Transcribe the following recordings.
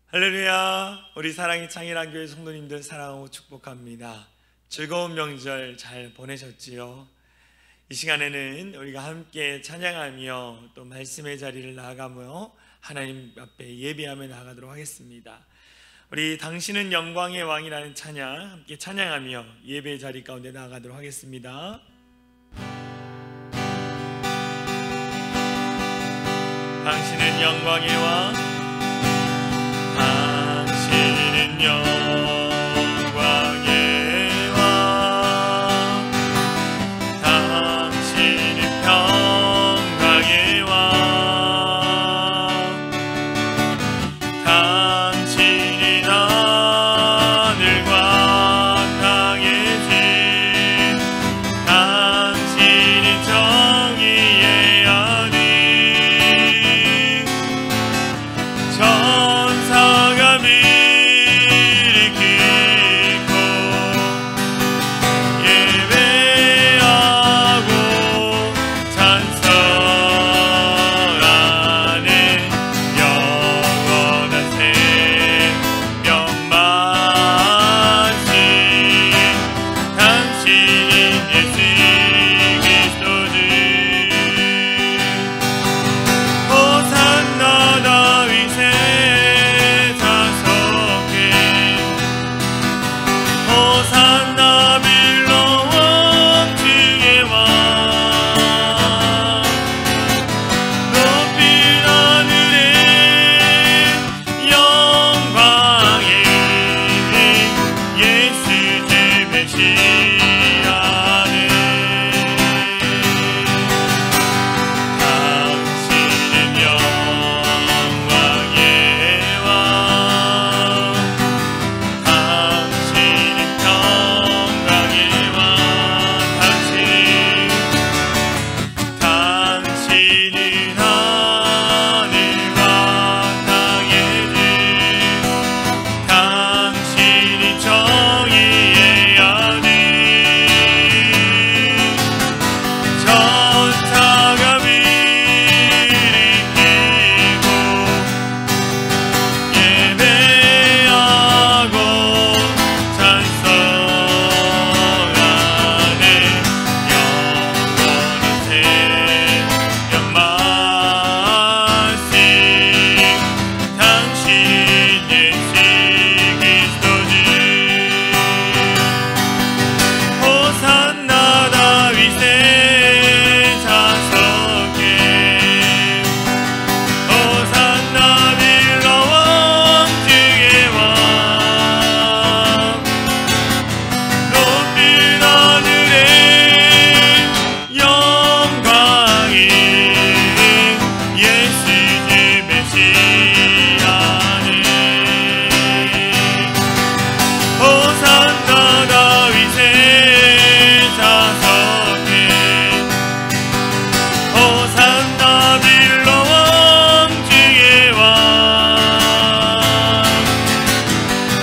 할렐루야. 우리 사랑의 창일한교회 성도님들 사랑하고 축복합니다. 즐거운 명절 잘 보내셨지요? 이 시간에는 우리가 함께 찬양하며 또 말씀의 자리를 나아가며 하나님 앞에 예배하며 나아가도록 하겠습니다. 우리 당신은 영광의 왕이라는 찬양 함께 찬양하며 예배의 자리 가운데 나아가도록 하겠습니다. 당신은 영광의 왕, 당신은 영광의 왕, 당신은 평강의 왕, 당신은 하늘과 땅의 주, 당신은 정의의 아들, 천사가 일으키고 예배하고 찬송하는 영원한 생명만신 당신인 예수 그리스도주. 호산나 다윗의 호산나 빌로 왕중의 왕, 높이 하늘에 영광이 예수 주 메시아는 당신은 영광의 왕, 당신은 평강의 왕, 당신은 하늘과 땅의 주, 당신은 정의의 아들, 천사가 일으키고 예배하고 찬송하는 영원한 생명만신 당신 예수 그리스도주. 호산나 다윗의 자석에 호산나 빌로 왕중의 왕, 높은 하늘에 영광이 예수 주 메시아는 호산나 다윗의 자석에 호산나 빌로 왕중의 왕,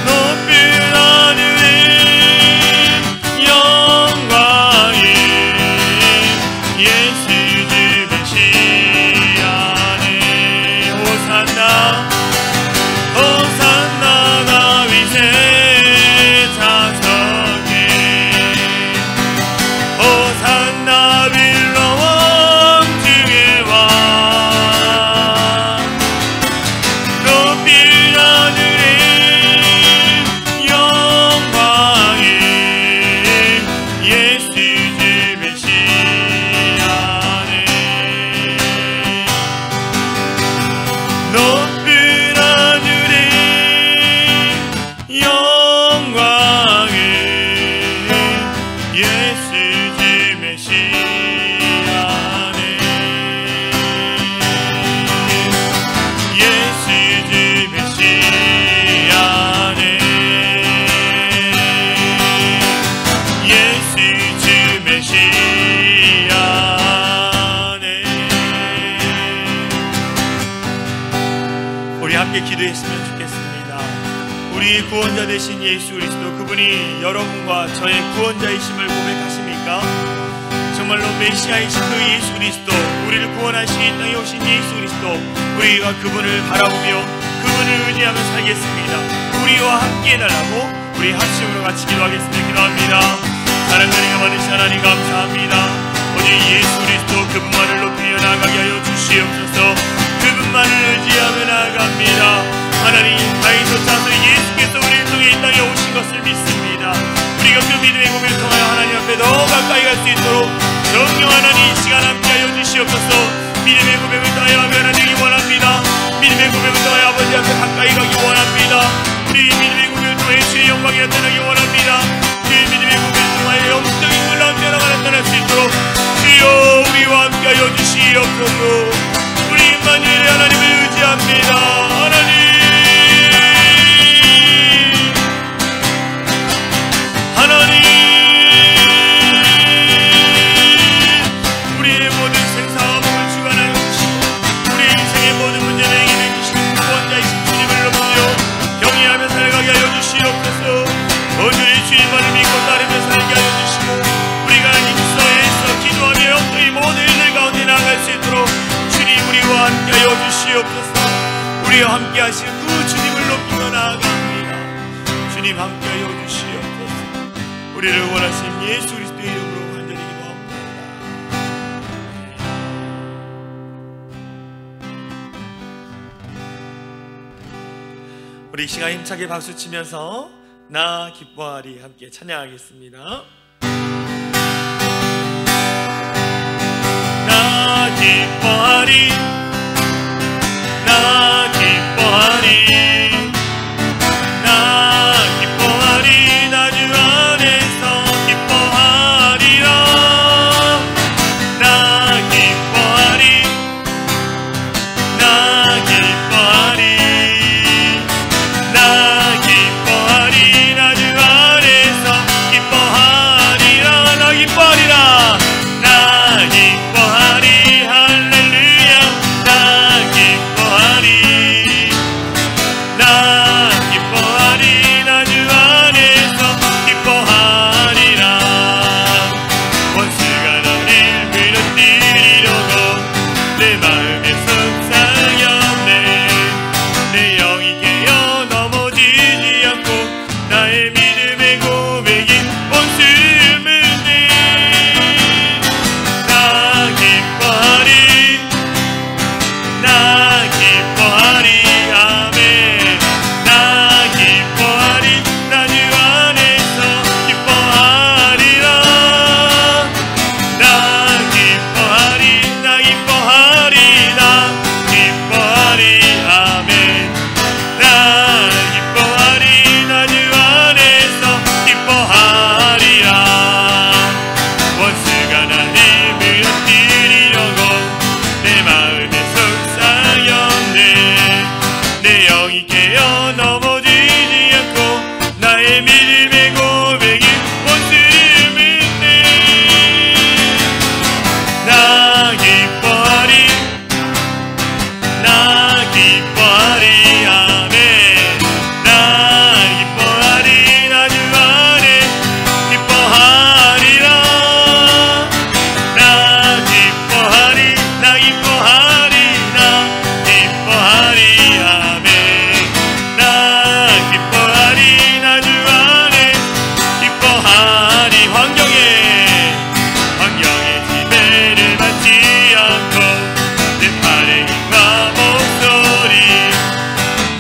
높은 하늘에 영광이 예수 주 메시아는 호산나 호산나 다윗의 자석에 호산나 빌로 왕중의 왕, 높은 하늘에 영광이 예수 주 메시아는 높은 하늘에 영광이 예수 주 메시아는 예수 주 메시아는 예수 주 메시아는. 우리 함께 기도했으면 좋겠습니다. 우리 우리의 구원자 되신 예수 그리스도, 그분이 여러분과 저의 구원자이심을 고백하십니까? 정말로 메시아이신 그 예수 그리스도, 우리를 구원하시기 이 땅에 오신 예수 그리스도, 우리가 그분을 바라보며 그분을 의지하며 살겠습니다. 우리와 함께 해달라고 우리 합심으로 같이 기도하겠습니다. 기도합니다. 사랑하는 많으신 하나님 감사합니다. 오직 예수 그리스도 그분만을 높이며 나아가게 하여 주시옵소서. 그분만을 의지하며 나아갑니다. 하나님, 다시 쫓아서 예수께서 우리를 통해 이 땅에 오신 것을 믿습니다. 우리가 그 믿음의 고백을 통하여 하나님 앞에 더 가까이 갈 수 있도록 성령 하나님 이 시간 함께하여 주시옵소서. 믿음의 고백을 통하여 하나님이 원합니다. 믿음의 고백을 통하여 아버지 앞에 가까이 가기 원합니다. 우리 믿음의 고백을 통해 주의 영광이 나타나기 원합니다. 주의 믿음의 고백을 통하여 영적인 놀라움이 나타날 수 있도록 주여 우리와 함께하여 주시옵소서. 우리 임마누엘 하나님을 의지합니다. 하나님, 우리의 모든 생사와 몸을 주관하여 주시고 우리의 인생의 모든 문제를 해결해 주시는 구원자이신 주님을 높이며 경외하며 살아가게 하여 주시옵소서. 오늘의 주님만을 믿고 따르며 살게 하여 주시고 우리가 일서에서 기도하며 영적인 모든 일들 가운데 나아갈 수 있도록 주님 우리와 함께 하여 주시옵소서. 우리와 함께 하신 그 주님을 높이며 나아갑니다. 주님 함께 하여 주시옵소서. 우리를 원하신 예수 그리스도의 이름으로 간절히 기도합니다. 우리 이 시간 힘차게 박수치면서 나 기뻐하리 함께 찬양하겠습니다. 나 기뻐하리, 나 기뻐하리, 나 기뻐하리, 나 주 안에서 기뻐하리라. 나 기뻐하리, 나 기뻐하리, 나 기뻐하리, 나 주 안에서 기뻐하리라. 나 기뻐하리라, 나 기뻐하리, 할렐루야. 나 기뻐하리, 나 기뻐하리, 나 주 안에서 기뻐하리라. 원수가 나를 무너뜨리려고 내 마음에 속상했네. 내 영이 깨어 넘어지지 않고 나의 믿음의 고백인 원수를 묻네. 나 기뻐하리, 나 기뻐하리, 아멘. 나 기뻐하리, 나 주 안에서 기뻐하리라. 나 기뻐하리, 나 기뻐하리, 나 기뻐하리, 아멘. 나 기뻐하리, 나 주 안에서 기뻐하리라. 원수가 나를 무너뜨리려고 내 마음에 속상했네. 내 영이 깨어 넘어지지 않고 나의 믿음의 고백인 원수를 묻네. 나 기뻐하리, 나 기뻐하리, 아멘. 나 기뻐하리, 나 주 안에 기뻐하리라. 나 기뻐하리, 나 기뻐하리, 나 기뻐하리, 아멘. 나 기뻐하리, 나 주 안에 기뻐하리. 환경의 지배를 받지 않고 내 팔의 힘과 목소리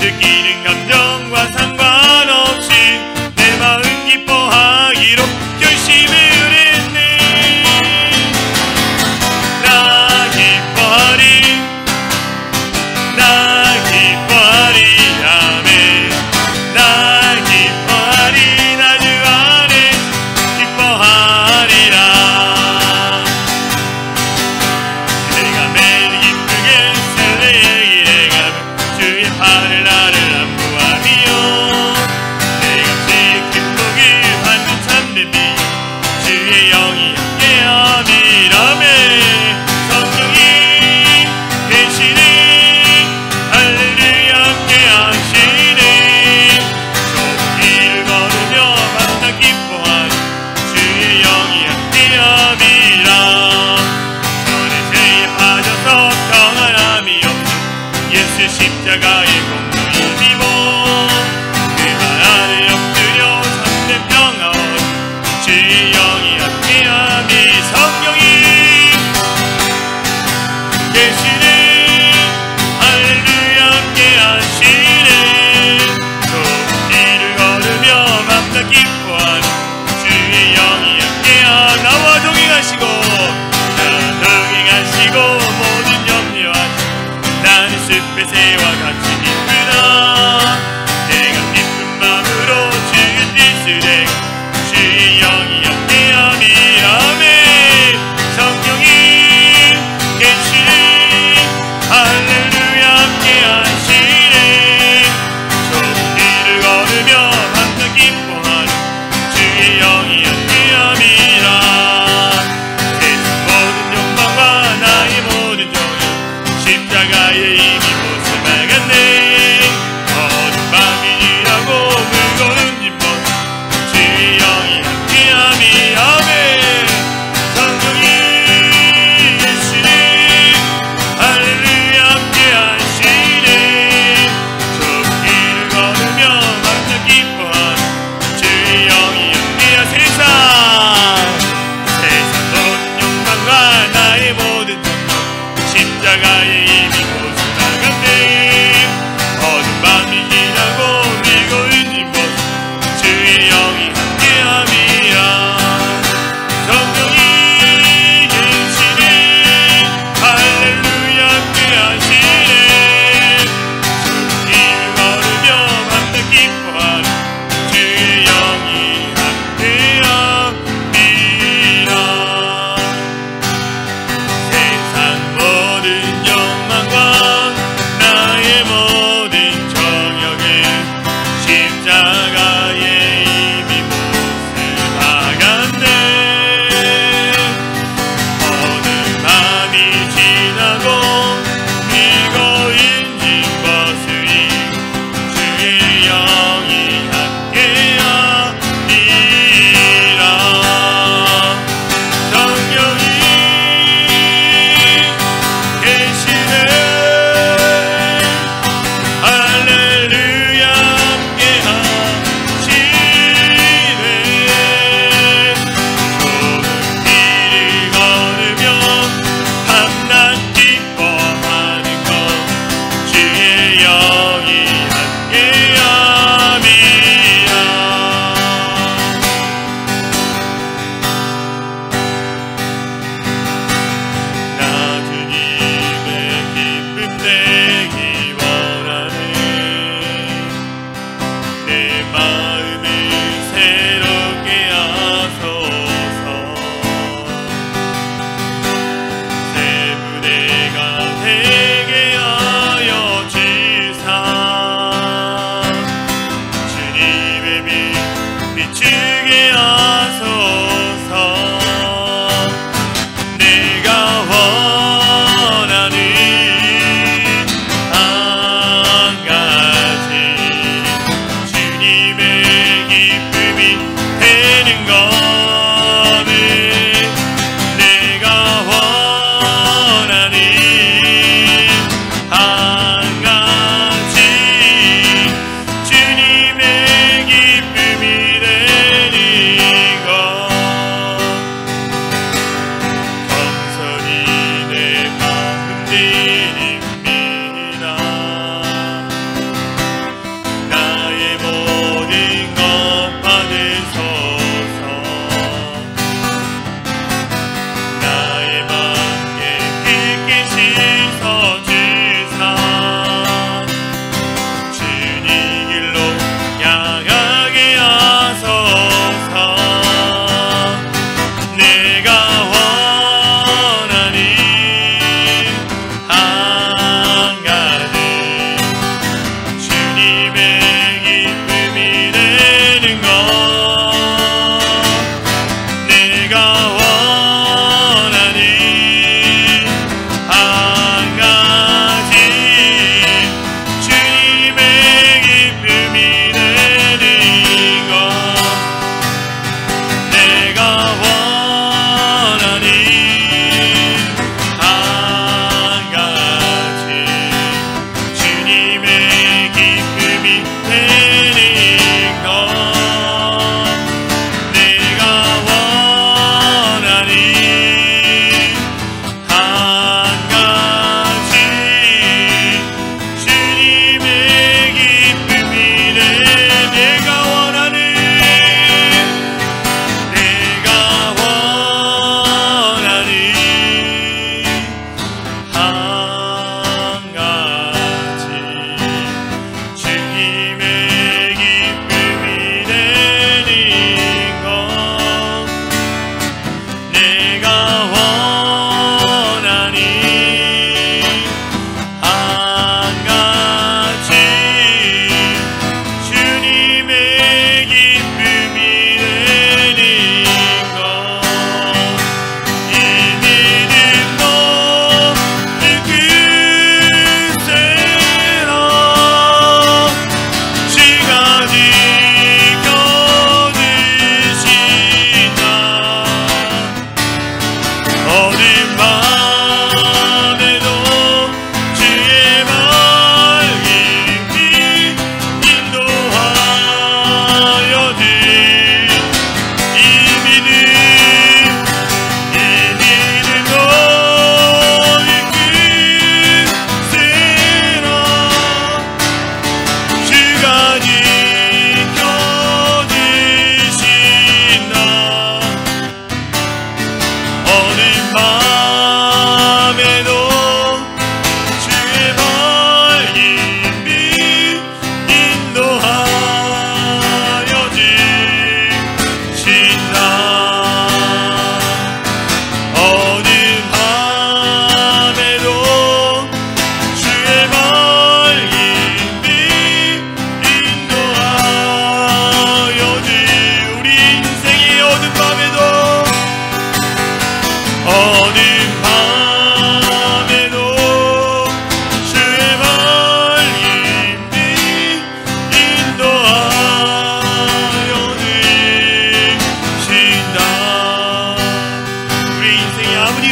느끼는 감정과 상관없이 내 마음 기뻐하기로 결심을 했네. 나 기뻐하리, 나 기뻐하리, 아멘. 나 기뻐하리, 나 주 안에 기뻐하리라. 내가 매일 기쁘게 설레게 가면 주의 팔을 나를 안보하며 내가 제일 큰 복을 받는 참된 비 주의 영이 함께함이라며. 성령이 계시네, 할렐루야 함께하시네. 십자가의 공로를 힘입어 그 발 아래 엎드려 참된 평화원 주의 영이 함께함이 성령이 계시네 할렐루야 함께하시네 저 길을 걸으며 맘껏 기뻐하는 주의 영이 함께하 나와 동행하시고 모든 염려하지 나는 숲의 새와 같이 기쁘다 내가 기쁜 마음으로 주의 뜻을 행하 주의 영이 함께함이 아멘 성령이 계시네 할렐루야 함께하시네 좁은 길을 걸으며 항상 기뻐하는 주의 영이 함께함이라 십자가의 힘이 못을 막았네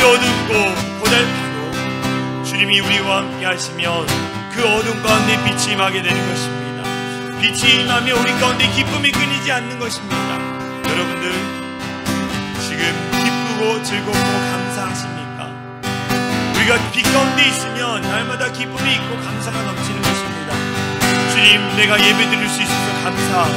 어둡고 고달파도 주님이 우리와 함께 하시면 그 어둠 가운데 빛이 임하게 되는 것입니다. 빛이 임하며 우리 가운데 기쁨이 끊이지 않는 것입니다. 여러분들 지금 기쁘고 즐겁고 감사하십니까? 우리가 빛 가운데 있으면 날마다 기쁨이 있고 감사가 넘치는 것입니다. 주님, 내가 예배 드릴 수 있어서 감사하고,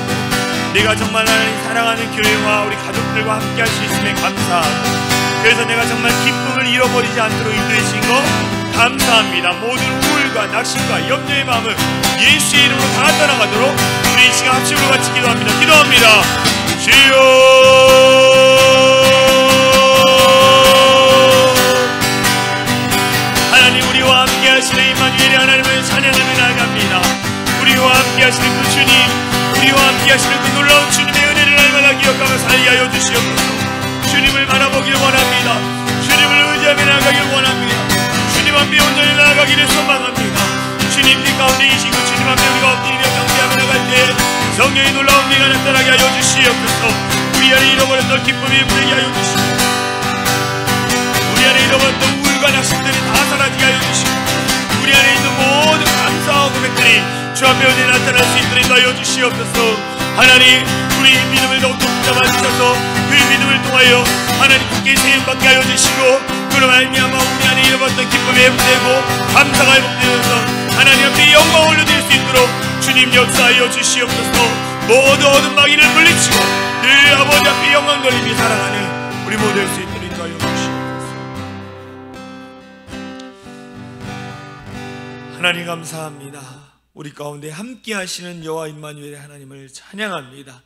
내가 정말 하나님 사랑하는 교회와 우리 가족들과 함께 할 수 있음에 감사하고, 그래서 내가 정말 기쁨을 잃어버리지 않도록 인도해 주신 거 감사합니다. 모든 우울과 낙심과 염려의 마음을 예수의 이름으로 다 떠나가도록 우리 이 시간 합심으로 같이 기도합니다. 기도합니다. 주여, 하나님, 우리와 함께 하시는 임마누엘의 하나님을 찬양하며 나아갑니다. 우리와 함께 하시는 그 주님, 우리와 함께 하시는 그 놀라운 주님의 은혜를 날마다 기억하며 살게 하여 주시옵소서. 주님을 바라보기를 원합니다. 주님을 의지하며 나아가기를 원합니다. 주님 앞에 온전히 나아가기를 소망합니다. 주님 빛 가운데 계신 그 주님 앞에 우리가 엎드리며 경배하며 나갈 때 성령의 놀라운 미가 나타나게 하여 주시옵소서. 우리 안에 잃어버렸던 기쁨이 부르게 하여 주시고, 우리 안에 잃어버렸던 우울과 낙심들이 다 사라지게 하여 주시고, 우리 안에 있는 모든 감사와 고백들이 주 앞에 온전히 나타날 수 있도록 하여 주시옵소서. 하나님, 우리 믿음을 더욱더 붙잡아 주셔서 그 믿음을 통하여 하나님 굳게 세움받게 하여 주시고, 그로 말미암아 우리 안에 잃어버렸던 기쁨이 회복되고 감사가 회복되어서 하나님 앞에 영광을 올려드릴 수 있도록 주님 역사하여 주시옵소서. 모든 어둠 마귀를 물리치고 늘 아버지 앞에 영광 돌리며 살아가는 우리 모두 될 수 있도록 인도하여 주시옵소서. 하나님 감사합니다. 우리 가운데 함께 하시는 여호와 임마누엘의 하나님을 찬양합니다.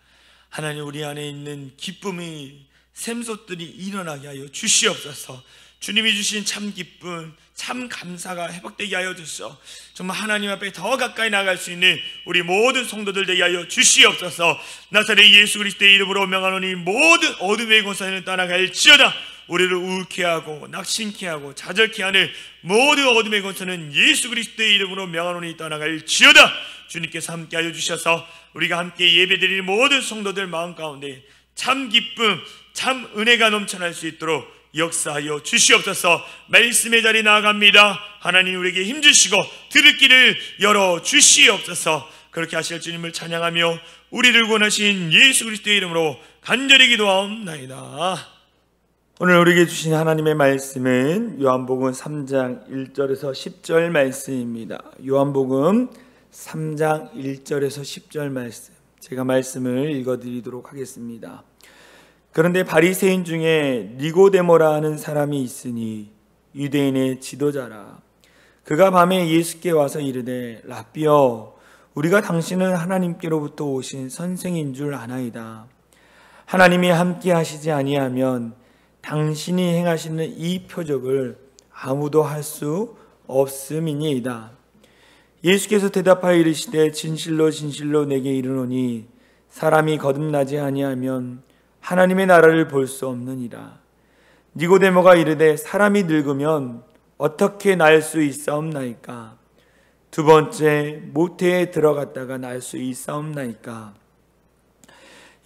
하나님, 우리 안에 있는 기쁨의 샘솟들이 일어나게 하여 주시옵소서. 주님이 주신 참 기쁨, 참 감사가 회복되게 하여 주시옵소서. 정말 하나님 앞에 더 가까이 나갈 수 있는 우리 모든 성도들 되게 하여 주시옵소서. 나사렛 예수 그리스도의 이름으로 명하노니 모든 어둠의 권세는 떠나갈지어다. 우리를 우울케 하고 낙심케 하고 좌절케 하는 모든 어둠의 권세는 예수 그리스도의 이름으로 명하노니 떠나갈지어다. 주님께서 함께 하여 주셔서 우리가 함께 예배드리는 모든 성도들 마음 가운데 참 기쁨, 참 은혜가 넘쳐날 수 있도록 역사하여 주시옵소서. 말씀의 자리 나아갑니다. 하나님, 우리에게 힘주시고 들을 길을 열어 주시옵소서. 그렇게 하실 주님을 찬양하며 우리를 구원하신 예수 그리스도의 이름으로 간절히 기도하옵나이다. 오늘 우리에게 주신 하나님의 말씀은 요한복음 3장 1절에서 10절 말씀입니다. 요한복음 3장 1절에서 10절 말씀, 제가 말씀을 읽어드리도록 하겠습니다. 그런데 바리새인 중에 니고데모라 하는 사람이 있으니 유대인의 지도자라. 그가 밤에 예수께 와서 이르되, 라삐여, 우리가 당신은 하나님께로부터 오신 선생인 줄 아나이다. 하나님이 함께 하시지 아니하면 당신이 행하시는 이 표적을 아무도 할 수 없음이니이다. 예수께서 대답하여 이르시되, 진실로 진실로 내게 이르노니 사람이 거듭나지 아니하면 하나님의 나라를 볼 수 없느니라. 니고데모가 이르되, 사람이 늙으면 어떻게 날 수 있사옵나이까? 두 번째 모태에 들어갔다가 날 수 있사옵나이까?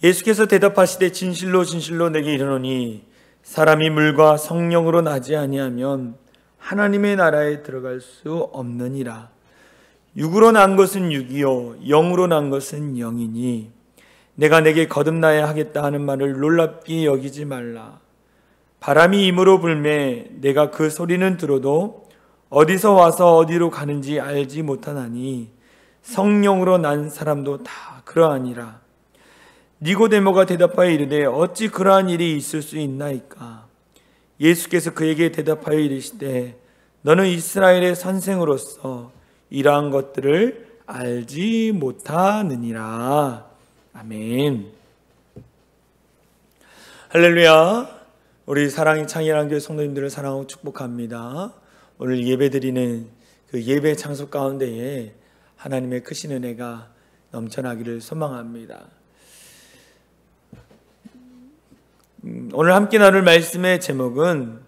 예수께서 대답하시되, 진실로 진실로 내게 이르노니 사람이 물과 성령으로 나지 아니하면 하나님의 나라에 들어갈 수 없느니라. 육으로 난 것은 육이요 영으로 난 것은 영이니 내가 내게 거듭나야 하겠다 하는 말을 놀랍게 여기지 말라. 바람이 임으로 불매 내가 그 소리는 들어도 어디서 와서 어디로 가는지 알지 못하나니 성령으로 난 사람도 다 그러하니라. 니고데모가 대답하여 이르되, 어찌 그러한 일이 있을 수 있나이까? 예수께서 그에게 대답하여 이르시되, 너는 이스라엘의 선생으로서 이러한 것들을 알지 못하느니라. 아멘. 할렐루야. 우리 사랑의 창일한교회 성도님들을 사랑하고 축복합니다. 오늘 예배드리는 그 예배 장소 가운데에 하나님의 크신 은혜가 넘쳐나기를 소망합니다. 오늘 함께 나눌 말씀의 제목은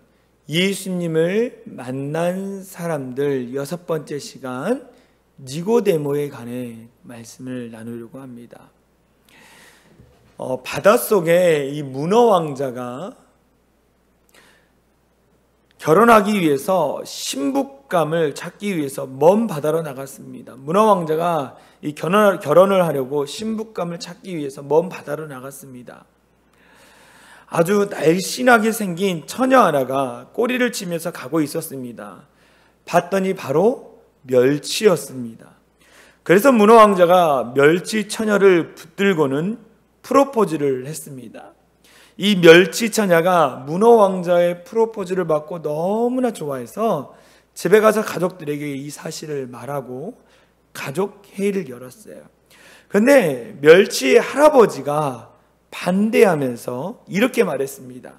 예수님을 만난 사람들 6번째 시간 니고데모에 관해 말씀을 나누려고 합니다. 바닷속에 이 문어 왕자가 결혼하기 위해서 신부감을 찾기 위해서 먼 바다로 나갔습니다. 문어 왕자가 이 결혼을 하려고 신부감을 찾기 위해서 먼 바다로 나갔습니다. 아주 날씬하게 생긴 처녀 하나가 꼬리를 치면서 가고 있었습니다. 봤더니 바로 멸치였습니다. 그래서 문어 왕자가 멸치 처녀를 붙들고는 프로포즈를 했습니다. 이 멸치 처녀가 문어 왕자의 프로포즈를 받고 너무나 좋아해서 집에 가서 가족들에게 이 사실을 말하고 가족 회의를 열었어요. 그런데 멸치 할아버지가 반대하면서 이렇게 말했습니다.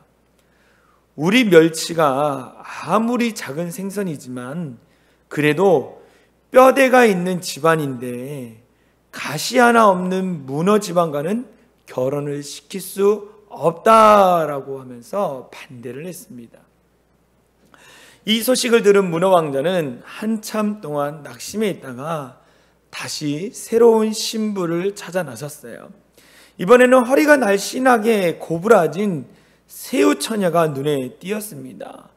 우리 멸치가 아무리 작은 생선이지만 그래도 뼈대가 있는 집안인데 가시 하나 없는 문어 집안과는 결혼을 시킬 수 없다라고 하면서 반대를 했습니다. 이 소식을 들은 문어 왕자는 한참 동안 낙심해 있다가 다시 새로운 신부를 찾아 나섰어요. 이번에는 허리가 날씬하게 고부라진 새우 처녀가 눈에 띄었습니다.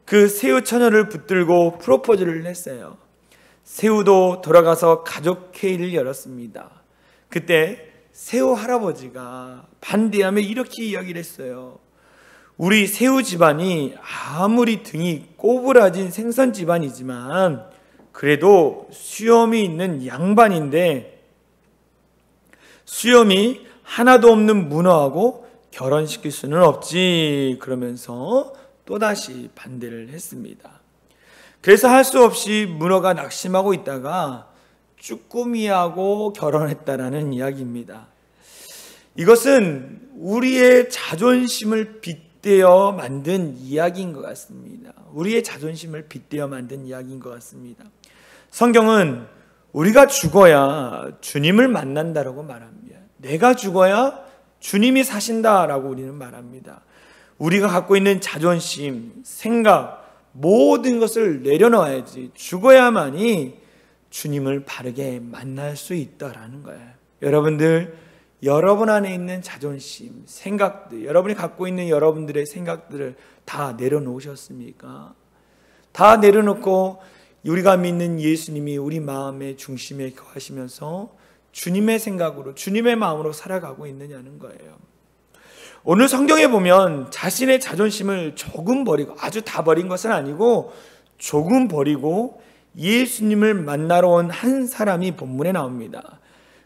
그 새우 처녀를 붙들고 프로포즈를 했어요. 새우도 돌아가서 가족 회의를 열었습니다. 그때 새우 할아버지가 반대하며 이렇게 이야기를 했어요. 우리 새우 집안이 아무리 등이 꼬부라진 생선 집안이지만 그래도 수염이 있는 양반인데 수염이 하나도 없는 문어하고 결혼시킬 수는 없지. 그러면서 또다시 반대를 했습니다. 그래서 할 수 없이 문어가 낙심하고 있다가 쭈꾸미하고 결혼했다라는 이야기입니다. 이것은 우리의 자존심을 빗대어 만든 이야기인 것 같습니다. 우리의 자존심을 빗대어 만든 이야기인 것 같습니다. 성경은 우리가 죽어야 주님을 만난다라고 말합니다. 내가 죽어야 주님이 사신다라고 우리는 말합니다. 우리가 갖고 있는 자존심, 생각, 모든 것을 내려놓아야지 죽어야만이 주님을 바르게 만날 수 있다라는 거예요. 여러분들, 여러분 안에 있는 자존심, 생각들, 여러분이 갖고 있는 여러분들의 생각들을 다 내려놓으셨습니까? 다 내려놓고 우리가 믿는 예수님이 우리 마음의 중심에 거하시면서 주님의 생각으로, 주님의 마음으로 살아가고 있느냐는 거예요. 오늘 성경에 보면 자신의 자존심을 조금 버리고, 아주 다 버린 것은 아니고 조금 버리고 예수님을 만나러 온 한 사람이 본문에 나옵니다.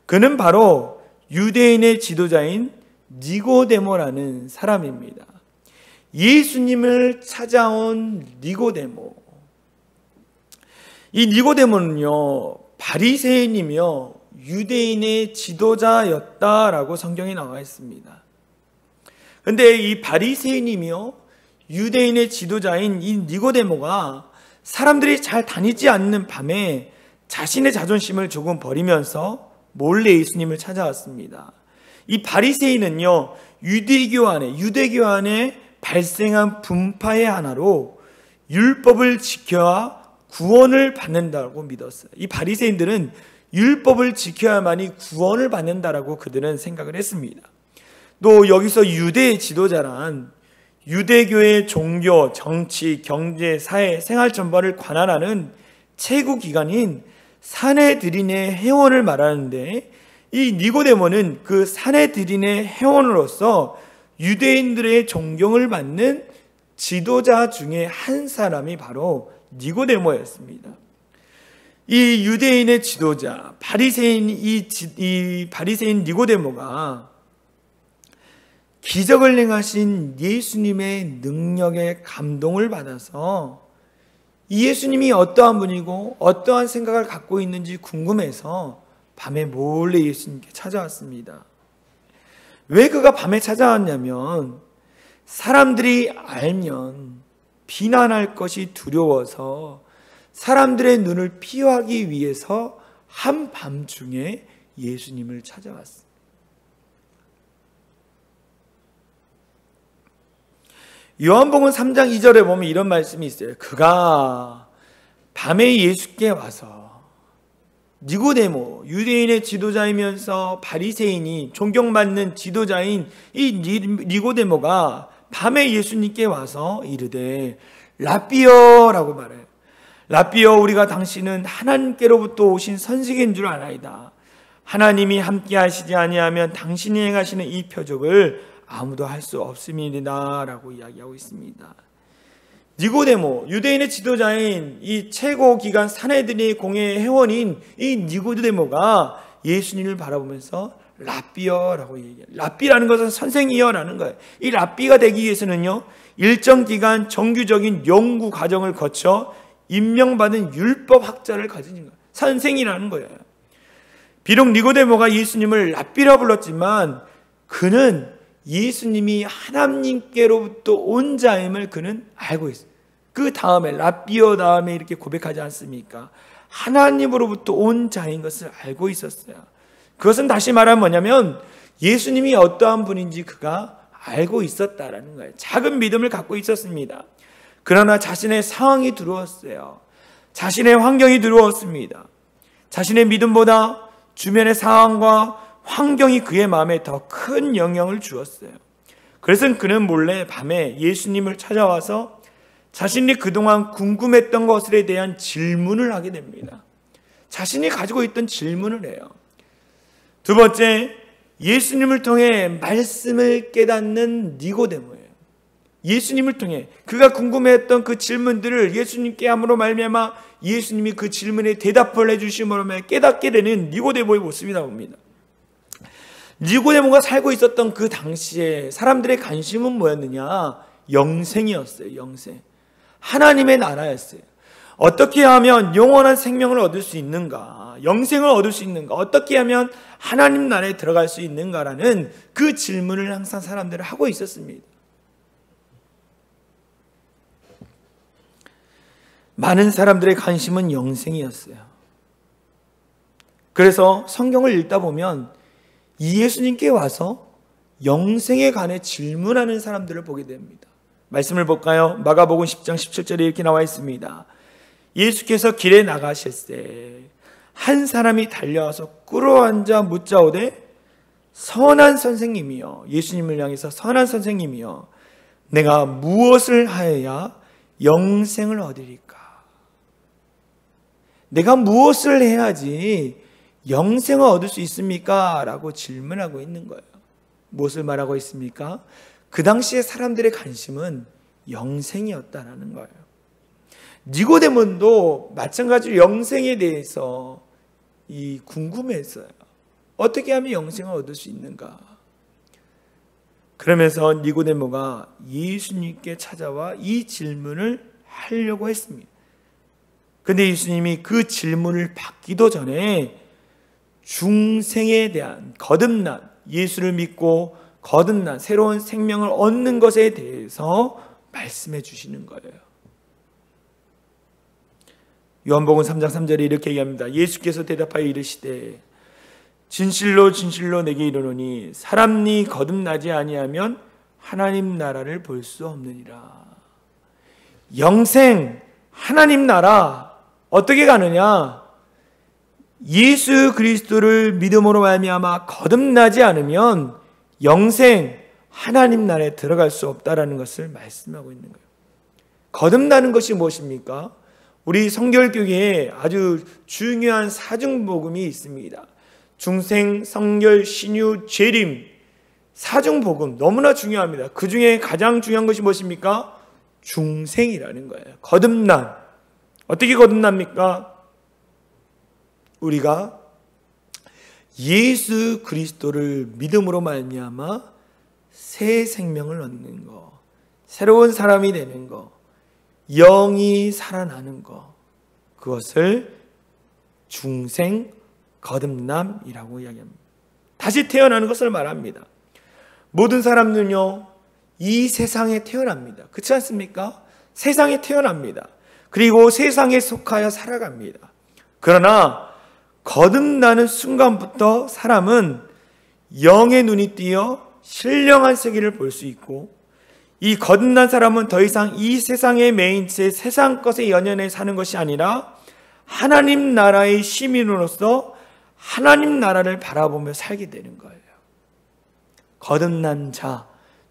그는 바로 유대인의 지도자인 니고데모라는 사람입니다. 예수님을 찾아온 니고데모. 이 니고데모는요, 바리새인이며 유대인의 지도자였다라고 성경에 나와 있습니다. 그런데 이 바리새인이며 유대인의 지도자인 이 니고데모가 사람들이 잘 다니지 않는 밤에 자신의 자존심을 조금 버리면서 몰래 예수님을 찾아왔습니다. 이 바리새인은요, 유대교 안에 발생한 분파의 하나로 율법을 지켜야 구원을 받는다고 믿었어요. 이 바리새인들은 율법을 지켜야만이 구원을 받는다라고 그들은 생각을 했습니다. 또 여기서 유대의 지도자란 유대교의 종교, 정치, 경제, 사회, 생활 전반을 관할하는 최고 기관인 산헤드린의 회원을 말하는데, 이 니고데모는 그 산헤드린의 회원으로서 유대인들의 존경을 받는 지도자 중에 한 사람이 바로 니고데모였습니다. 이 유대인의 지도자 바리새인 바리새인 니고데모가 기적을 행하신 예수님의 능력에 감동을 받아서 예수님이 어떠한 분이고 어떠한 생각을 갖고 있는지 궁금해서 밤에 몰래 예수님께 찾아왔습니다. 왜 그가 밤에 찾아왔냐면 사람들이 알면 비난할 것이 두려워서 사람들의 눈을 피하기 위해서 한밤중에 예수님을 찾아왔습니다. 요한복음 3장 2절에 보면 이런 말씀이 있어요. 그가 밤에 예수께 와서, 니고데모, 유대인의 지도자이면서 바리새인이 존경받는 지도자인 이 니고데모가 밤에 예수님께 와서 이르되 라삐어라고 말해요. 라삐어, 우리가 당신은 하나님께로부터 오신 선지자인 줄 아나이다. 하나님이 함께 하시지 아니하면 당신이 행하시는 이 표적을 아무도 할 수 없음이니라 라고 이야기하고 있습니다. 니고데모, 유대인의 지도자인 이 최고 기관 사내들의 공회 회원인 이 니고데모가 예수님을 바라보면서 라삐어라고 얘기해요. 라삐라는 것은 선생이여라는 거예요. 이 라삐가 되기 위해서는요, 일정 기간 정규적인 연구 과정을 거쳐 임명받은 율법학자를 가진 거예요. 선생이라는 거예요. 비록 니고데모가 예수님을 라삐라 불렀지만 그는 예수님이 하나님께로부터 온 자임을 그는 알고 있어요. 그 다음에 라삐어 다음에 이렇게 고백하지 않습니까? 하나님으로부터 온 자인 것을 알고 있었어요. 그것은 다시 말하면 뭐냐면 예수님이 어떠한 분인지 그가 알고 있었다라는 거예요. 작은 믿음을 갖고 있었습니다. 그러나 자신의 상황이 들어왔어요. 자신의 환경이 들어왔습니다. 자신의 믿음보다 주변의 상황과 환경이 그의 마음에 더 큰 영향을 주었어요. 그래서 그는 몰래 밤에 예수님을 찾아와서 자신이 그동안 궁금했던 것에 대한 질문을 하게 됩니다. 자신이 가지고 있던 질문을 해요. 두 번째, 예수님을 통해 말씀을 깨닫는 니고데모예요. 예수님을 통해 그가 궁금해했던 그 질문들을 예수님께 함으로 말미암아 예수님이 그 질문에 대답을 해주심으로 깨닫게 되는 니고데모의 모습이 나옵니다. 니고데모가 살고 있었던 그 당시에 사람들의 관심은 뭐였느냐? 영생이었어요. 영생. 하나님의 나라였어요. 어떻게 하면 영원한 생명을 얻을 수 있는가? 영생을 얻을 수 있는가? 어떻게 하면 하나님 나라에 들어갈 수 있는가라는 그 질문을 항상 사람들은 하고 있었습니다. 많은 사람들의 관심은 영생이었어요. 그래서 성경을 읽다 보면 예수님께 와서 영생에 관해 질문하는 사람들을 보게 됩니다. 말씀을 볼까요? 마가복음 10장 17절에 이렇게 나와 있습니다. 예수께서 길에 나가실때 한 사람이 달려와서 꿇어앉아 묻자오되 선한 선생님이여, 예수님을 향해서 선한 선생님이여, 내가 무엇을 하여야 영생을 얻으리까? 내가 무엇을 해야지 영생을 얻을 수 있습니까? 라고 질문하고 있는 거예요. 무엇을 말하고 있습니까? 그 당시에 사람들의 관심은 영생이었다라는 거예요. 니고데모도 마찬가지로 영생에 대해서 궁금했어요. 어떻게 하면 영생을 얻을 수 있는가? 그러면서 니고데모가 예수님께 찾아와 이 질문을 하려고 했습니다. 근데 예수님이 그 질문을 받기도 전에 중생에 대한 거듭난, 예수를 믿고 거듭난 새로운 생명을 얻는 것에 대해서 말씀해 주시는 거예요. 요한복음 3장 3절에 이렇게 얘기합니다. 예수께서 대답하여 이르시되 진실로 진실로 내게 이르노니 사람이 거듭나지 아니하면 하나님 나라를 볼 수 없느니라. 영생, 하나님 나라 어떻게 가느냐? 예수 그리스도를 믿음으로 말미암아 거듭나지 않으면 영생, 하나님 나라에 들어갈 수 없다라는 것을 말씀하고 있는 거예요. 거듭나는 것이 무엇입니까? 우리 성결교회에 아주 중요한 사중복음이 있습니다. 중생, 성결, 신유, 재림, 사중복음 너무나 중요합니다. 그 중에 가장 중요한 것이 무엇입니까? 중생이라는 거예요. 거듭남. 어떻게 거듭납니까? 우리가 예수 그리스도를 믿음으로 말미암아 새 생명을 얻는 것, 새로운 사람이 되는 것, 영이 살아나는 것, 그것을 중생 거듭남이라고 이야기합니다. 다시 태어나는 것을 말합니다. 모든 사람들은요, 이 세상에 태어납니다. 그렇지 않습니까? 세상에 태어납니다. 그리고 세상에 속하여 살아갑니다. 그러나 거듭나는 순간부터 사람은 영의 눈이 띄어 신령한 세계를 볼 수 있고, 이 거듭난 사람은 더 이상 이 세상의 매인체 세상 것에 연연해 사는 것이 아니라 하나님 나라의 시민으로서 하나님 나라를 바라보며 살게 되는 거예요. 거듭난 자,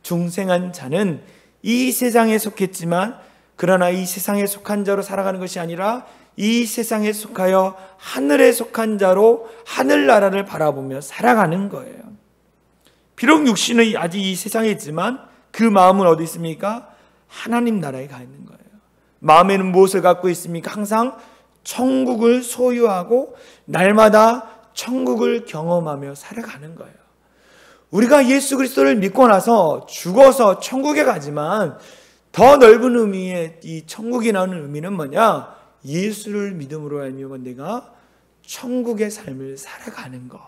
중생한 자는 이 세상에 속했지만 그러나 이 세상에 속한 자로 살아가는 것이 아니라 이 세상에 속하여 하늘에 속한 자로 하늘나라를 바라보며 살아가는 거예요. 비록 육신은 아직 이 세상에 있지만 그 마음은 어디 있습니까? 하나님 나라에 가 있는 거예요. 마음에는 무엇을 갖고 있습니까? 항상 천국을 소유하고 날마다 천국을 경험하며 살아가는 거예요. 우리가 예수 그리스도를 믿고 나서 죽어서 천국에 가지만 더 넓은 의미의 이 천국이라는 의미는 뭐냐? 예수를 믿음으로 알면 내가 천국의 삶을 살아가는 것,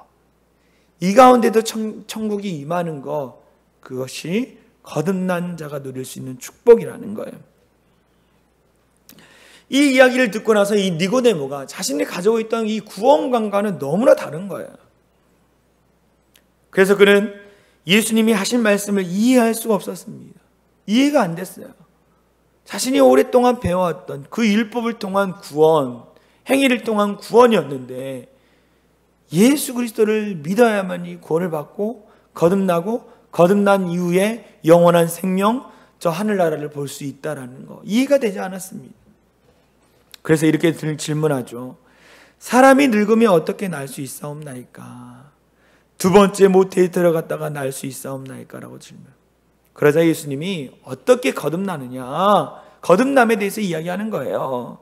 이 가운데도 천국이 임하는 것, 그것이 거듭난 자가 누릴 수 있는 축복이라는 거예요. 이 이야기를 듣고 나서 이 니고데모가 자신이 가지고 있던 이 구원관과는 너무나 다른 거예요. 그래서 그는 예수님이 하신 말씀을 이해할 수가 없었습니다. 이해가 안 됐어요. 자신이 오랫동안 배워왔던 그 율법을 통한 구원, 행위를 통한 구원이었는데 예수 그리스도를 믿어야만이 구원을 받고 거듭나고 거듭난 이후에 영원한 생명, 저 하늘나라를 볼 수 있다라는 거 이해가 되지 않았습니다. 그래서 이렇게 질문하죠. 사람이 늙으면 어떻게 날 수 있사옵나이까? 두 번째 모태에 들어갔다가 날 수 있사옵나이까? 라고 질문. 그러자 예수님이 어떻게 거듭나느냐, 거듭남에 대해서 이야기하는 거예요.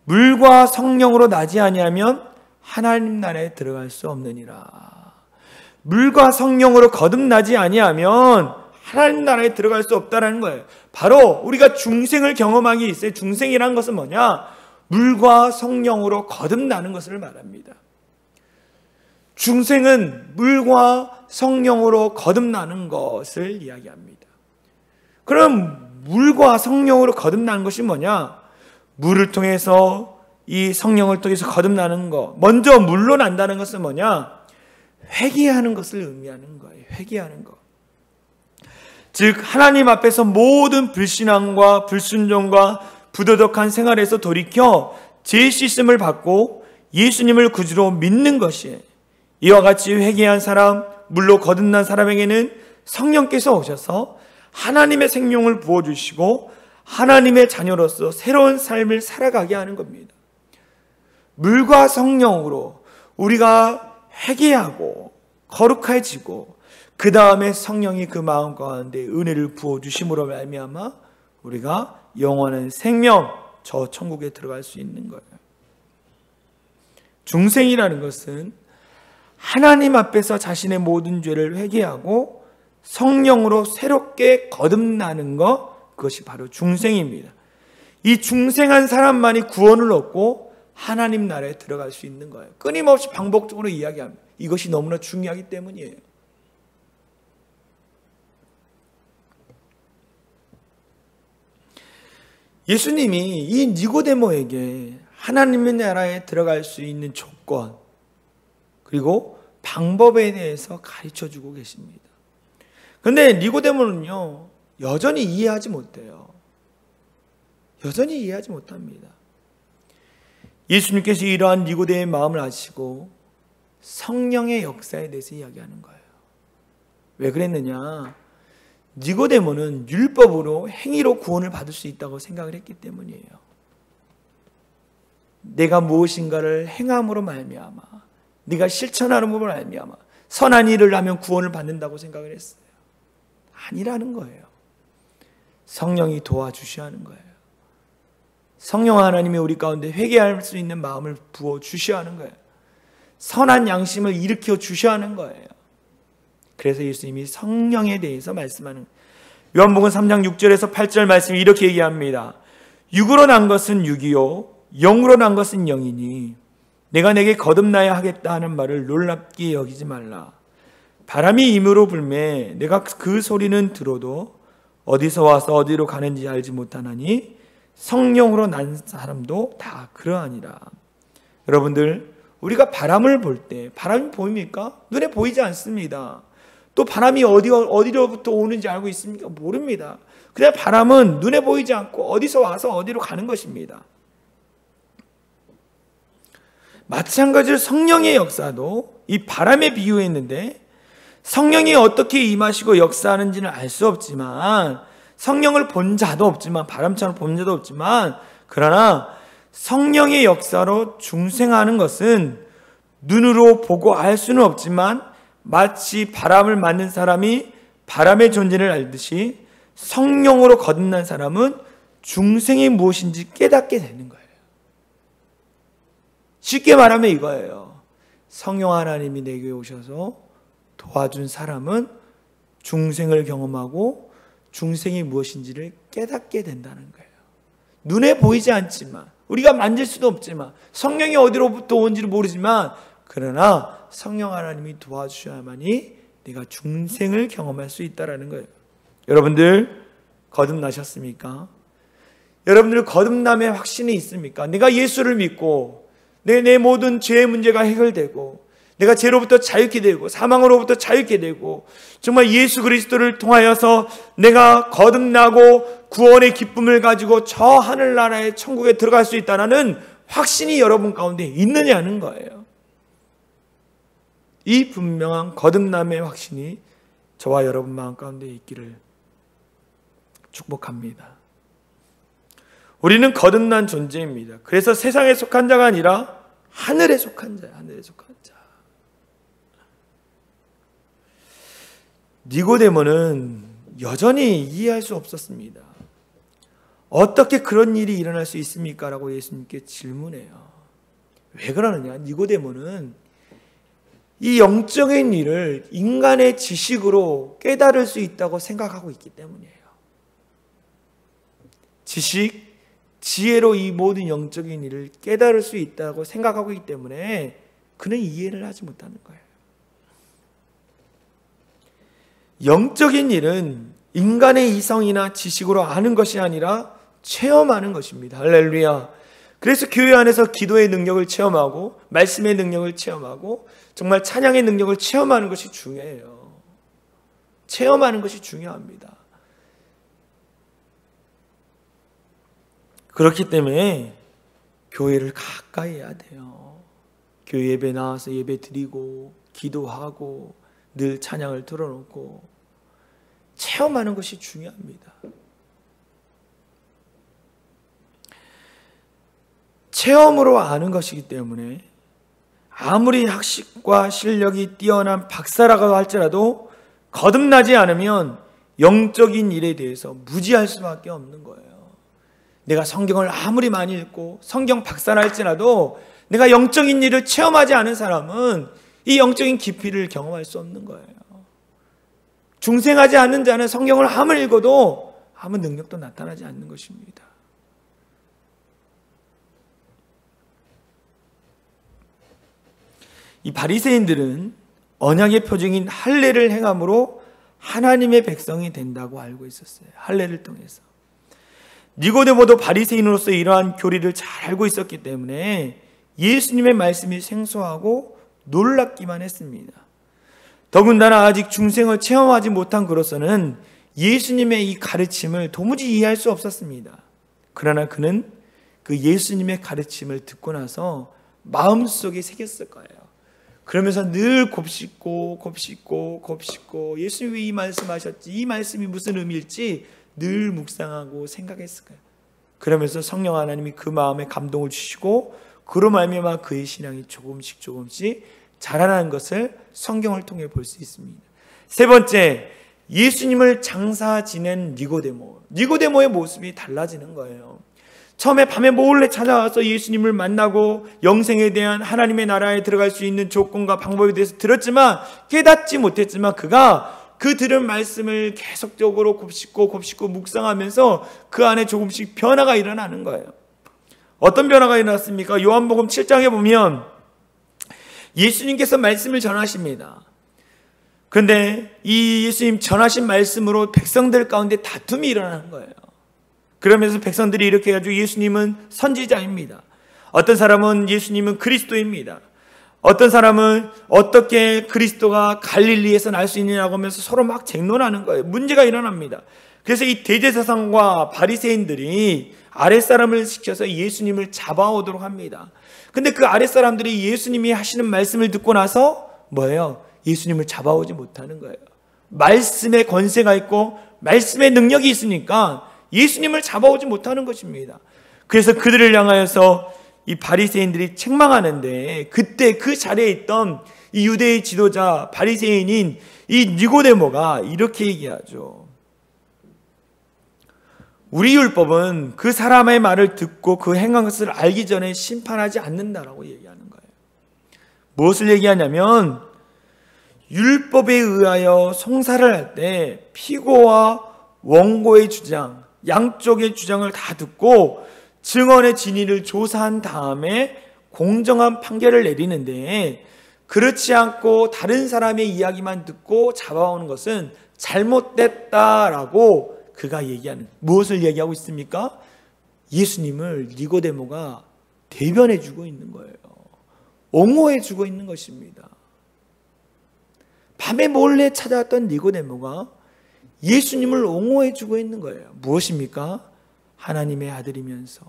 물과 성령으로 나지 아니하면 하나님 나라에 들어갈 수 없느니라. 물과 성령으로 거듭나지 아니하면 하나님 나라에 들어갈 수 없다라는 거예요. 바로 우리가 중생을 경험하기 있어요. 중생이란 것은 뭐냐? 물과 성령으로 거듭나는 것을 말합니다. 중생은 물과 성령으로 거듭나는 것을 이야기합니다. 그럼 물과 성령으로 거듭나는 것이 뭐냐? 물을 통해서 이 성령을 통해서 거듭나는 것. 먼저 물로 난다는 것은 뭐냐? 회개하는 것을 의미하는 거예요. 회개하는 것. 즉 하나님 앞에서 모든 불신앙과 불순종과 부도덕한 생활에서 돌이켜 죄 씻음을 받고 예수님을 구주로 믿는 것이에요. 이와 같이 회개한 사람, 물로 거듭난 사람에게는 성령께서 오셔서 하나님의 생명을 부어주시고 하나님의 자녀로서 새로운 삶을 살아가게 하는 겁니다. 물과 성령으로 우리가 회개하고 거룩해지고 그 다음에 성령이 그 마음 가운데 은혜를 부어주심으로 말미암아 우리가 영원한 생명, 저 천국에 들어갈 수 있는 거예요. 중생이라는 것은 하나님 앞에서 자신의 모든 죄를 회개하고 성령으로 새롭게 거듭나는 것, 그것이 바로 중생입니다. 이 중생한 사람만이 구원을 얻고 하나님 나라에 들어갈 수 있는 거예요. 끊임없이 반복적으로 이야기합니다. 이것이 너무나 중요하기 때문이에요. 예수님이 이 니고데모에게 하나님의 나라에 들어갈 수 있는 조건 그리고 방법에 대해서 가르쳐주고 계십니다. 그런데 니고데모는요 여전히 이해하지 못해요. 여전히 이해하지 못합니다. 예수님께서 이러한 니고데모의 마음을 아시고 성령의 역사에 대해서 이야기하는 거예요. 왜 그랬느냐? 니고데모는 율법으로 행위로 구원을 받을 수 있다고 생각을 했기 때문이에요. 내가 무엇인가를 행함으로 말미암아, 네가 실천함으로 말미암아 선한 일을 하면 구원을 받는다고 생각을 했어요. 아니라는 거예요. 성령이 도와주셔야 하는 거예요. 성령 하나님이 우리 가운데 회개할 수 있는 마음을 부어주셔야 하는 거예요. 선한 양심을 일으켜 주셔야 하는 거예요. 그래서 예수님이 성령에 대해서 말씀하는 요한복음 3장 6절에서 8절 말씀이 이렇게 얘기합니다. 육으로 난 것은 육이요 영으로 난 것은 영이니 내가 내게 거듭나야 하겠다 하는 말을 놀랍게 여기지 말라. 바람이 임으로 불매 내가 그 소리는 들어도 어디서 와서 어디로 가는지 알지 못하나니 성령으로 난 사람도 다 그러하니라. 여러분들 우리가 바람을 볼 때 바람이 보입니까? 눈에 보이지 않습니다. 또 바람이 어디로부터 오는지 알고 있습니까? 모릅니다. 그냥 바람은 눈에 보이지 않고 어디서 와서 어디로 가는 것입니다. 마찬가지로 성령의 역사도 이 바람에 비유했는데 성령이 어떻게 임하시고 역사하는지는 알 수 없지만, 성령을 본 자도 없지만, 바람처럼 본 자도 없지만, 그러나 성령의 역사로 중생하는 것은 눈으로 보고 알 수는 없지만, 마치 바람을 맞는 사람이 바람의 존재를 알듯이 성령으로 거듭난 사람은 중생이 무엇인지 깨닫게 되는 거예요. 쉽게 말하면 이거예요. 성령 하나님이 내게 오셔서 도와준 사람은 중생을 경험하고 중생이 무엇인지를 깨닫게 된다는 거예요. 눈에 보이지 않지만, 우리가 만질 수도 없지만, 성령이 어디로부터 온지를 모르지만, 그러나 성령 하나님이 도와주셔야만이 내가 중생을 경험할 수 있다는 거예요. 여러분들 거듭나셨습니까? 여러분들 거듭남의 확신이 있습니까? 내가 예수를 믿고 내 모든 죄의 문제가 해결되고 내가 죄로부터 자유케 되고 사망으로부터 자유케 되고 정말 예수 그리스도를 통하여서 내가 거듭나고 구원의 기쁨을 가지고 저 하늘나라의 천국에 들어갈 수 있다는 확신이 여러분 가운데 있느냐는 거예요. 이 분명한 거듭남의 확신이 저와 여러분 마음 가운데 있기를 축복합니다. 우리는 거듭난 존재입니다. 그래서 세상에 속한 자가 아니라 하늘에 속한 자야. 하늘에 속한 자. 니고데모는 여전히 이해할 수 없었습니다. 어떻게 그런 일이 일어날 수 있습니까? 라고 예수님께 질문해요. 왜 그러느냐? 니고데모는 이 영적인 일을 인간의 지식으로 깨달을 수 있다고 생각하고 있기 때문이에요. 지식, 지혜로 이 모든 영적인 일을 깨달을 수 있다고 생각하고 있기 때문에 그는 이해를 하지 못하는 거예요. 영적인 일은 인간의 이성이나 지식으로 아는 것이 아니라 체험하는 것입니다. 할렐루야. 그래서 교회 안에서 기도의 능력을 체험하고 말씀의 능력을 체험하고 정말 찬양의 능력을 체험하는 것이 중요해요. 체험하는 것이 중요합니다. 그렇기 때문에 교회를 가까이 해야 돼요. 교회 예배 나와서 예배 드리고 기도하고 늘 찬양을 틀어놓고 체험하는 것이 중요합니다. 체험으로 아는 것이기 때문에 아무리 학식과 실력이 뛰어난 박사라고 할지라도 거듭나지 않으면 영적인 일에 대해서 무지할 수밖에 없는 거예요. 내가 성경을 아무리 많이 읽고 성경 박사라 할지라도 내가 영적인 일을 체험하지 않은 사람은 이 영적인 깊이를 경험할 수 없는 거예요. 중생하지 않는 자는 성경을 아무리 읽어도 아무 능력도 나타나지 않는 것입니다. 이 바리새인들은 언약의 표징인 할례를 행함으로 하나님의 백성이 된다고 알고 있었어요. 할례를 통해서. 니고데모도 바리새인으로서 이러한 교리를 잘 알고 있었기 때문에 예수님의 말씀이 생소하고 놀랍기만 했습니다. 더군다나 아직 중생을 체험하지 못한 그로서는 예수님의 이 가르침을 도무지 이해할 수 없었습니다. 그러나 그는 그 예수님의 가르침을 듣고 나서 마음속에 새겼을 거예요. 그러면서 늘 곱씹고 예수님이 왜 이 말씀하셨지? 이 말씀이 무슨 의미일지 늘 묵상하고 생각했을 거예요. 그러면서 성령 하나님이 그 마음에 감동을 주시고 그로 말미암아 그의 신앙이 조금씩 자라나는 것을 성경을 통해 볼 수 있습니다. 세 번째, 예수님을 장사 지낸 니고데모의 모습이 달라지는 거예요. 처음에 밤에 몰래 찾아와서 예수님을 만나고 영생에 대한 하나님의 나라에 들어갈 수 있는 조건과 방법에 대해서 들었지만 깨닫지 못했지만 그가 그 들은 말씀을 계속적으로 곱씹고 묵상하면서 그 안에 조금씩 변화가 일어나는 거예요. 어떤 변화가 일어났습니까? 요한복음 7장에 보면 예수님께서 말씀을 전하십니다. 그런데 이 예수님 전하신 말씀으로 백성들 가운데 다툼이 일어나는 거예요. 그러면서 백성들이 이렇게 해가지고 예수님은 선지자입니다. 어떤 사람은 예수님은 그리스도입니다. 어떤 사람은 어떻게 그리스도가 갈릴리에서 날 수 있느냐고 하면서 서로 막 쟁론하는 거예요. 문제가 일어납니다. 그래서 이 대제사장과 바리새인들이 아랫사람을 시켜서 예수님을 잡아오도록 합니다. 근데 그 아랫사람들이 예수님이 하시는 말씀을 듣고 나서 뭐예요? 예수님을 잡아오지 못하는 거예요. 말씀의 권세가 있고 말씀의 능력이 있으니까 예수님을 잡아오지 못하는 것입니다. 그래서 그들을 향하여서 이 바리새인들이 책망하는데, 그때 그 자리에 있던 이 유대의 지도자 바리새인인 이 니고데모가 이렇게 얘기하죠. 우리 율법은 그 사람의 말을 듣고 그 행한 것을 알기 전에 심판하지 않는다라고 얘기하는 거예요. 무엇을 얘기하냐면, 율법에 의하여 송사를 할 때 피고와 원고의 주장, 양쪽의 주장을 다 듣고 증언의 진위를 조사한 다음에 공정한 판결을 내리는데, 그렇지 않고 다른 사람의 이야기만 듣고 잡아오는 것은 잘못됐다라고 그가 얘기하는, 무엇을 얘기하고 있습니까? 예수님을 니고데모가 대변해 주고 있는 거예요. 옹호해 주고 있는 것입니다. 밤에 몰래 찾아왔던 니고데모가 예수님을 옹호해 주고 있는 거예요. 무엇입니까? 하나님의 아들이면서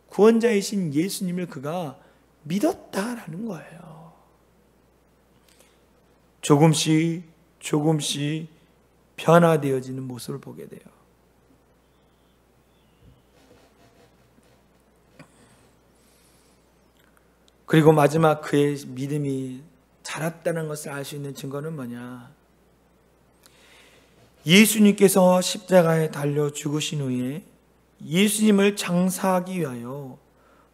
구원자이신 예수님을 그가 믿었다라는 거예요. 조금씩 변화되어지는 모습을 보게 돼요. 그리고 마지막 그의 믿음이 자랐다는 것을 알 수 있는 증거는 뭐냐? 예수님께서 십자가에 달려 죽으신 후에 예수님을 장사하기 위하여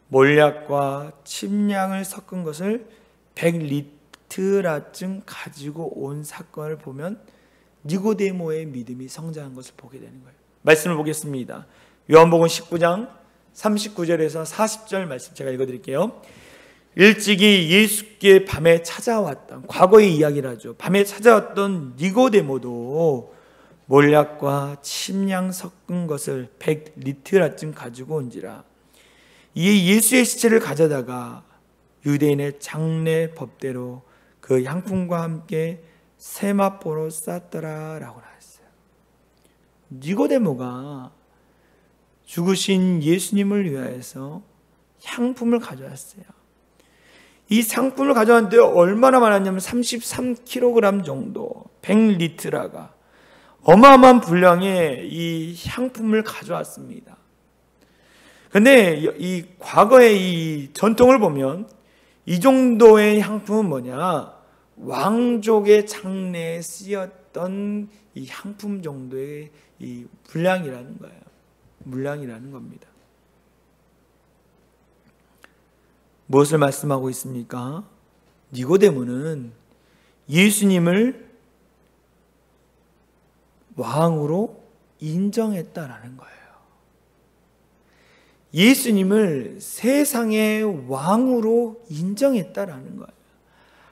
몰약과 침량을 섞은 것을 100리트라쯤 가지고 온 사건을 보면 니고데모의 믿음이 성장한 것을 보게 되는 거예요. 말씀을 보겠습니다. 요한복음 19장 39절에서 40절 말씀 제가 읽어드릴게요. 일찍이 예수께 밤에 찾아왔던, 과거의 이야기를 하죠. 밤에 찾아왔던 니고데모도 몰약과 침량 섞은 것을 100리트라쯤 가지고 온지라. 이에 예수의 시체를 가져다가 유대인의 장례 법대로 그 향품과 함께 세마포로 쌌더라 라고 나왔어요. 니고데모가 죽으신 예수님을 위하여서 향품을 가져왔어요. 이 상품을 가져왔는데 얼마나 많았냐면 33kg 정도, 100리트라가 어마어마한 분량의 이 향품을 가져왔습니다. 근데 이 과거의 이 전통을 보면 이 정도의 향품은 뭐냐? 왕족의 장례에 쓰였던 이 향품 정도의 이 분량이라는 거예요. 물량이라는 겁니다. 무엇을 말씀하고 있습니까? 니고데모는 예수님을 왕으로 인정했다라는 거예요. 예수님을 세상의 왕으로 인정했다라는 거예요.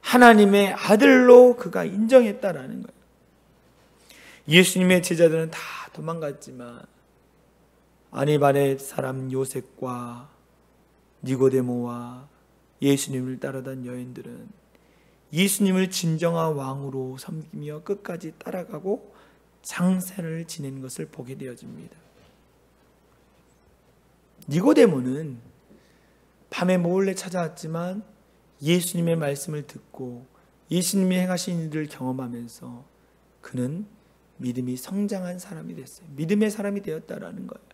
하나님의 아들로 그가 인정했다라는 거예요. 예수님의 제자들은 다 도망갔지만 아니바네 사람 요셉과 니고데모와 예수님을 따르던 여인들은 예수님을 진정한 왕으로 섬기며 끝까지 따라가고 장세를 지낸 것을 보게 되어집니다. 니고데모는 밤에 몰래 찾아왔지만 예수님의 말씀을 듣고 예수님이 행하신 일을 경험하면서 그는 믿음이 성장한 사람이 됐어요. 믿음의 사람이 되었다라는 거예요.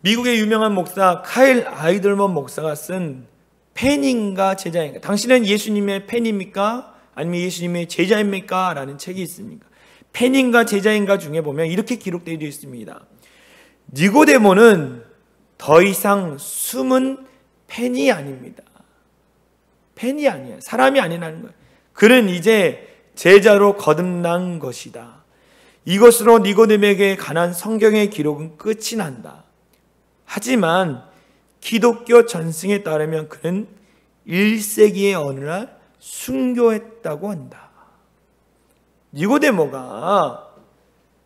미국의 유명한 목사 카일 아이돌먼 목사가 쓴 팬인가 제자인가, 당신은 예수님의 팬입니까? 아니면 예수님의 제자입니까? 라는 책이 있습니다. 팬인가 제자인가 중에 보면 이렇게 기록되어 있습니다. 니고데모는 더 이상 숨은 팬이 아닙니다. 팬이 아니에요. 사람이 아니라는 거예요. 그는 이제 제자로 거듭난 것이다. 이것으로 니고데모에게 관한 성경의 기록은 끝이 난다. 하지만 기독교 전승에 따르면 그는 1세기의 어느 날 순교했다고 한다. 니고데모가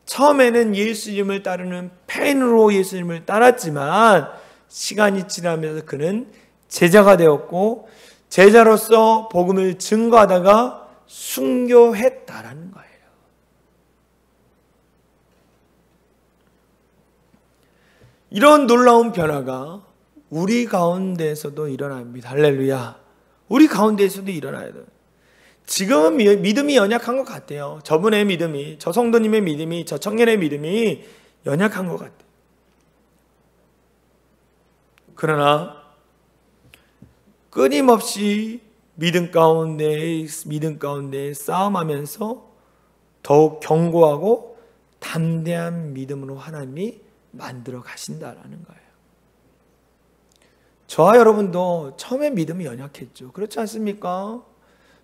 처음에는 예수님을 따르는 팬으로 예수님을 따랐지만 시간이 지나면서 그는 제자가 되었고 제자로서 복음을 증거하다가 순교했다라는 거예요. 이런 놀라운 변화가 우리 가운데에서도 일어납니다. 할렐루야. 우리 가운데에서도 일어나야 돼요. 지금은 믿음이 연약한 것 같아요. 저분의 믿음이, 저 성도님의 믿음이, 저 청년의 믿음이 연약한 것 같아요. 그러나 끊임없이 믿음 가운데 싸움하면서 더욱 견고하고 담대한 믿음으로 하나님이 만들어 가신다라는 거예요. 저와 여러분도 처음에 믿음이 연약했죠. 그렇지 않습니까?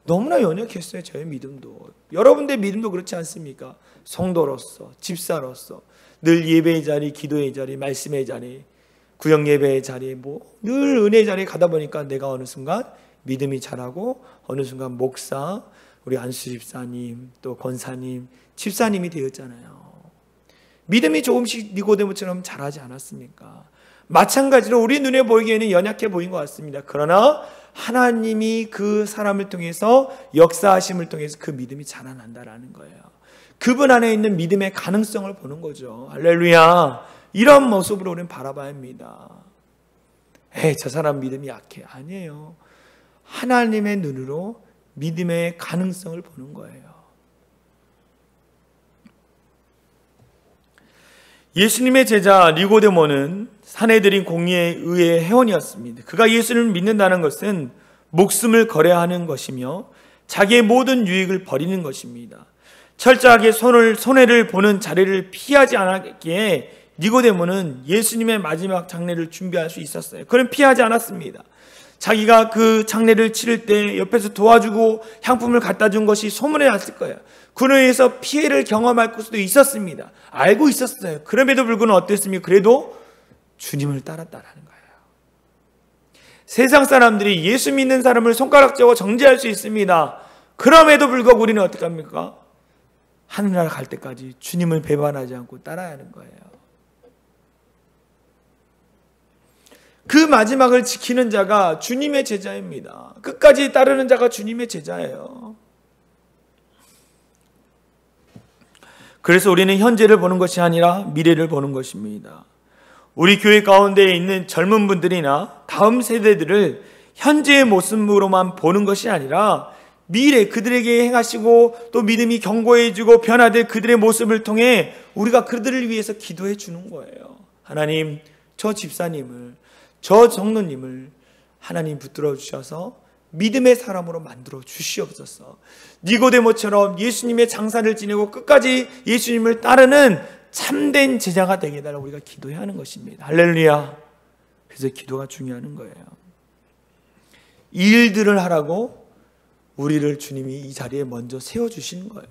너무나 연약했어요. 저의 믿음도. 여러분들의 믿음도 그렇지 않습니까? 성도로서, 집사로서 늘 예배의 자리, 기도의 자리, 말씀의 자리, 구역 예배의 자리, 늘 은혜의 자리에 가다 보니까 내가 어느 순간 믿음이 자라고 어느 순간 목사, 우리 안수 집사님, 또 권사님, 집사님이 되었잖아요. 믿음이 조금씩 니고데모처럼 자라지 않았습니까? 마찬가지로 우리 눈에 보이기에는 연약해 보인 것 같습니다. 그러나 하나님이 그 사람을 통해서 역사하심을 통해서 그 믿음이 자라난다라는 거예요. 그분 안에 있는 믿음의 가능성을 보는 거죠. 할렐루야. 이런 모습으로 우리는 바라봐야 합니다. 저 사람 믿음이 약해. 아니에요. 하나님의 눈으로 믿음의 가능성을 보는 거예요. 예수님의 제자 니고데모는 사내들인 공의에 의해 회원이었습니다. 그가 예수를 믿는다는 것은 목숨을 거래하는 것이며 자기의 모든 유익을 버리는 것입니다. 철저하게 손해를 보는 자리를 피하지 않았기에 니고데모는 예수님의 마지막 장례를 준비할 수 있었어요. 그는 피하지 않았습니다. 자기가 그 장례를 치를 때 옆에서 도와주고 향품을 갖다 준 것이 소문에 났을 거예요. 그로 인해서 피해를 경험할 수도 있었습니다. 알고 있었어요. 그럼에도 불구하고 어땠습니까? 그래도 주님을 따랐다라는 거예요. 세상 사람들이 예수 믿는 사람을 손가락질하고 정죄할 수 있습니다. 그럼에도 불구하고 우리는 어떻게 합니까? 하늘나라 갈 때까지 주님을 배반하지 않고 따라야 하는 거예요. 그 마지막을 지키는 자가 주님의 제자입니다. 끝까지 따르는 자가 주님의 제자예요. 그래서 우리는 현재를 보는 것이 아니라 미래를 보는 것입니다. 우리 교회 가운데 있는 젊은 분들이나 다음 세대들을 현재의 모습으로만 보는 것이 아니라 미래 그들에게 행하시고 또 믿음이 견고해지고 변화될 그들의 모습을 통해 우리가 그들을 위해서 기도해 주는 거예요. 하나님, 저 집사님을, 저 성도님을 하나님 붙들어 주셔서 믿음의 사람으로 만들어 주시옵소서. 니고데모처럼 예수님의 장사를 지내고 끝까지 예수님을 따르는 참된 제자가 되게 해달라고 우리가 기도해야 하는 것입니다. 할렐루야. 그래서 기도가 중요한 거예요. 이 일들을 하라고 우리를 주님이 이 자리에 먼저 세워주신 거예요.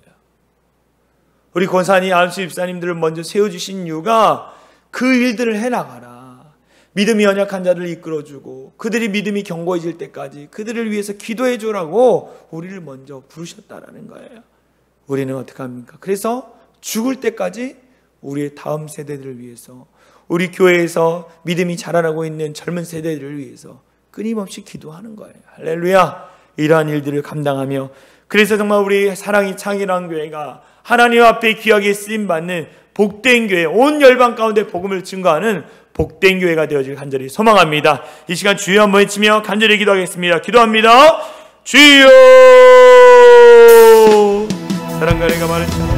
우리 권사님, 안수 집사님들을 먼저 세워주신 이유가 그 일들을 해나가라. 믿음이 연약한 자를 이끌어주고 그들이 믿음이 견고해질 때까지 그들을 위해서 기도해 주라고 우리를 먼저 부르셨다라는 거예요. 우리는 어떻게 합니까? 그래서 죽을 때까지 우리의 다음 세대들을 위해서, 우리 교회에서 믿음이 자라나고 있는 젊은 세대들을 위해서 끊임없이 기도하는 거예요. 할렐루야. 이러한 일들을 감당하며, 그래서 정말 우리 사랑이 창이라는 교회가 하나님 앞에 귀하게 쓰임받는 복된 교회, 온 열방 가운데 복음을 증거하는 복된 교회가 되어질 간절히 소망합니다. 이 시간 주여 한번 외치며 간절히 기도하겠습니다. 기도합니다. 주여. 사랑과 은혜가 많으신